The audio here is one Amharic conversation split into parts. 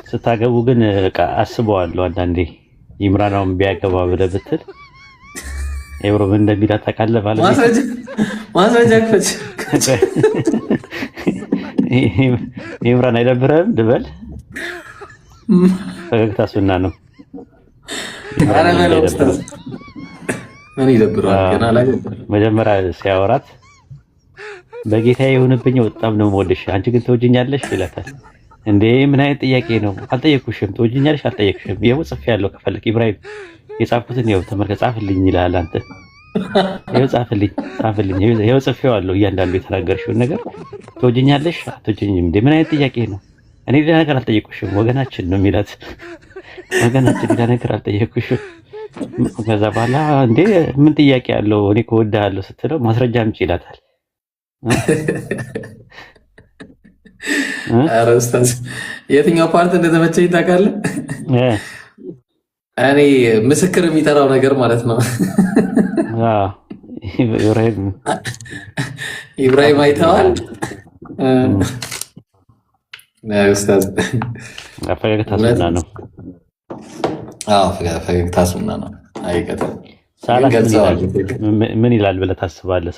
ስታገቡ ግን በቃ አስበዋለሁ አንዳንዴ ይምራናውን ቢያገባ ብለህ ብትል ኤብሮ ምን እንደሚላት ታውቃለህ ማለት ነው። ማስረጃ ክፈች ይምራን አይደብርህም ድበል። ፈገግታ ሱና ነው። አረ በለው ኡስታዝ ምን ይደብራል? ገና ላይ መጀመሪያ ሲያወራት በጌታዬ ይሁንብኝ በጣም ነው የምወድሽ አንቺ ግን ትወጂኛለሽ ይላታል። እንዴ ምን አይነት ጥያቄ ነው? አልጠየቅኩሽም። ትወጂኛለሽ አልጠየቅሽም። ይኸው ጽፌያለሁ ከፈለክ ኢብራሂም የጻፍኩትን ይኸው ተመልከት ጻፍልኝ ይልሃል። አንተ ይኸው ጻፍልኝ ይኸው ጽፌዋለሁ እያንዳንዱ የተናገርሽውን ነገር ትወጂኛለሽ አትወጂኝም። እንዴ ምን አይነት ጥያቄ ነው? እኔ ሌላ ነገር አልጠየቅኩሽም ወገናችን ነው የሚላት። ወገናችን ሌላ ነገር አልጠየቅኩሽም። ከዛ በኋላ እንዴ ምን ጥያቄ አለው እኔ እኮ እወድሃለሁ ስትለው ማስረጃ አምጪ ይላታል። ኧረ ኡስታዝ የትኛው ፓርት እንደተመቸኝ ታውቃለህ? እኔ ምስክር የሚጠራው ነገር ማለት ነው። ኢብራሂም አይተዋል ኡስታዝ። ፈገግታ ሱና ነው። ፈገግታ ሱና ነው። አይቀጥም። ሳላህ ምን ይላል ብለህ ታስባለህ?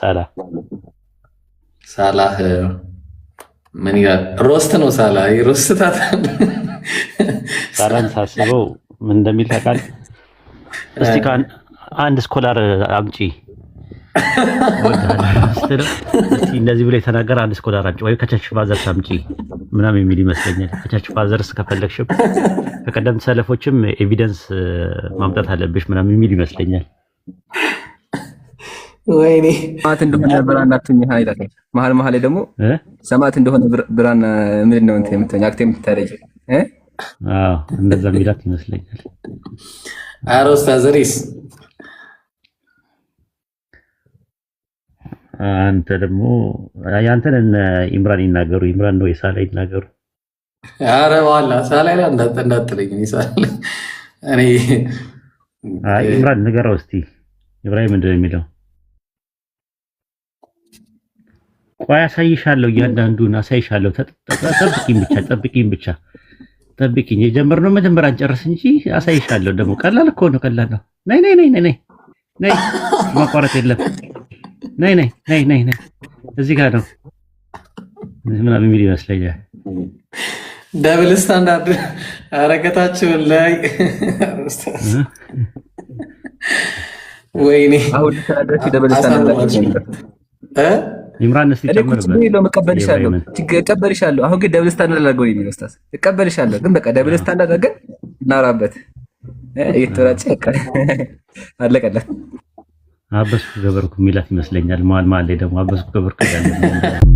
ሳላህ ምን ይላል? ሮስት ነው ሳላህ ይሮስታታል። ሳላህን ሳስበው ምን እንደሚል ታውቃለህ? እስቲ አንድ ስኮላር አምጪ እስቲ እንደዚህ ብሎ የተናገረ አንድ ስኮላር አምጪ ወይ ከቸርች ፋዘርስ አምጪ ምናምን የሚል ይመስለኛል። ከቸርች ፋዘርስ ከፈለግሽም ከቀደምት ሰለፎችም ኤቪደንስ ማምጣት አለብሽ ምናምን የሚል ይመስለኛል። ወይኔ ሰማዕት እንደሆነ ብራና አትኛ አይላል። መሀል ላይ ደግሞ ሰማዕት እንደሆነ ብራና ምንድን ነው እንትን የምትሆኝ አክት የምታደርጊ እንደዛ የሚላት ይመስለኛል። ኧረ ኡስታዝ ሪስ አንተ ደግሞ ያንተን ኢምራን ይናገሩ። ኢምራን ነው የሳላ ይናገሩ። ኧረ ዋላ ሳላ ላይ እንዳትለኝ እኔ ኢምራን ንገረው እስቲ ኢብራሂም ምንድን ነው የሚለው? ቆይ አሳይሻለሁ፣ እያንዳንዱን አሳይሻለሁ። ጠብቂኝ ብቻ የጀመርነው መጀመሪያ እንጨርስ እንጂ አሳይሻለሁ። ደግሞ ቀላል እኮ ነው፣ ቀላል ነው። ነይ ማቋረጥ የለም። ነይ እዚህ ጋር ነው ምናምን የሚል ይመስለኛል። ደብል ስታንዳርድ አረከታችሁን ላይ ወይኔ አሁን ተናደርኩ። ደብል ስታንዳርድ ኢምራን እስቲ እቀበልሻለሁ። አሁን ግን ደብል ስታንዳርድ አድርገው የሚል ኡስታዝ እቀበልሻለሁ፣ ግን በቃ ደብል ስታንዳርድ አድርገን እናወራበት። እየተወራጨ አለቀለት። አበስኩ ገበርኩ የሚላት ይመስለኛል። መሀል ላይ ደግሞ አበስኩ ገበርኩ ይላል።